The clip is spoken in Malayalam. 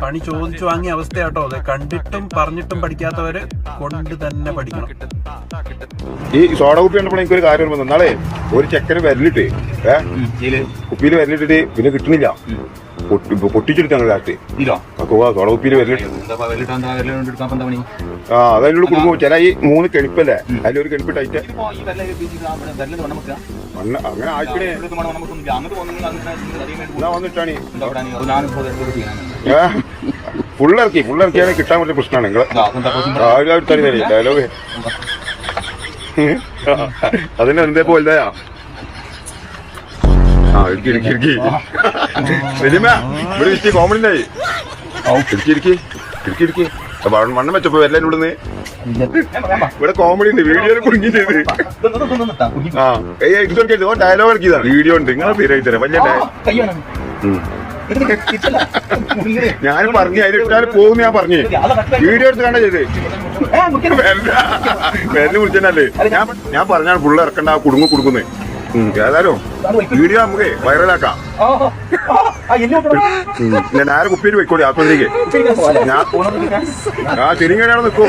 പണി ചോദിച്ചു വാങ്ങിയ അവസ്ഥയാട്ടോ അത്. കണ്ടിട്ടും പറഞ്ഞിട്ടും പഠിക്കാത്തവര് കൊണ്ട് തന്നെ പഠിക്കണം. ഈ സോഡ കുപ്പി കണ്ടപ്പോൾ എനിക്കൊരു കാര്യം ഓർമ്മ വന്നു. നാളെ ഒരു ചെക്കന് വിരലിട്ട് കുപ്പിയിൽ വിരലിട്ടിട്ട് പിന്നെ കിട്ടണില്ല, പൊട്ടിച്ചെടുത്ത് ഞങ്ങൾ ലാസ്റ്റ് സോഡ കുപ്പിയിൽ വിരലിട്ട്. ആ അതതിനോട് കുടുംബം ചില ഈ 3 കെണിപ്പല്ലേ, അതിലൊരു കെണിപ്പ് ടൈറ്റ് അങ്ങനെ ആയിക്കണേ വന്നിട്ടാണ് ഫുള്ളിറക്കിയാണ് കിട്ടാൻ പറ്റിയ പ്രശ്നമാണ്. നിങ്ങൾ ഡയലോഗ് അതിന് എന്തേ പോലതാ. ആ ഇടുക്കി ഇവിടെ ഇരിക്കി കോമഡിനായി ഇടുക്കി മണ്ണം വെച്ചപ്പോ എല്ലാം ഇവിടുന്ന് ഇവിടെ കോമഡി ഉണ്ട്. വീഡിയോ കുടുങ്ങി ചെയ്ത് ഡയലോഗ് ഇറക്കിയതാണ്. വീഡിയോ ഉണ്ട്, നിങ്ങളെ പേരായി തരാം. വലിയ ഞാൻ പറഞ്ഞു അതിലിട്ടാൽ പോകുന്ന ഞാൻ പറഞ്ഞു വീഡിയോ എടുത്ത് കണ്ട ചെയ്ത് വിരല് മുറിച്ചല്ലേ ഞാൻ പറഞ്ഞാണ് ഫുള്ള് ഇറക്കണ്ട കുടുങ്ങുന്നേ. ഏതായാലും വീഡിയോ നമുക്ക് വൈറലാക്കാം. ഞാൻ ആരെ കുപ്പിയിൽ വെക്കോളി ആത്മതിക്ക് ഞാൻ തിരിങ്ങനെയാണ് നിൽക്കോ.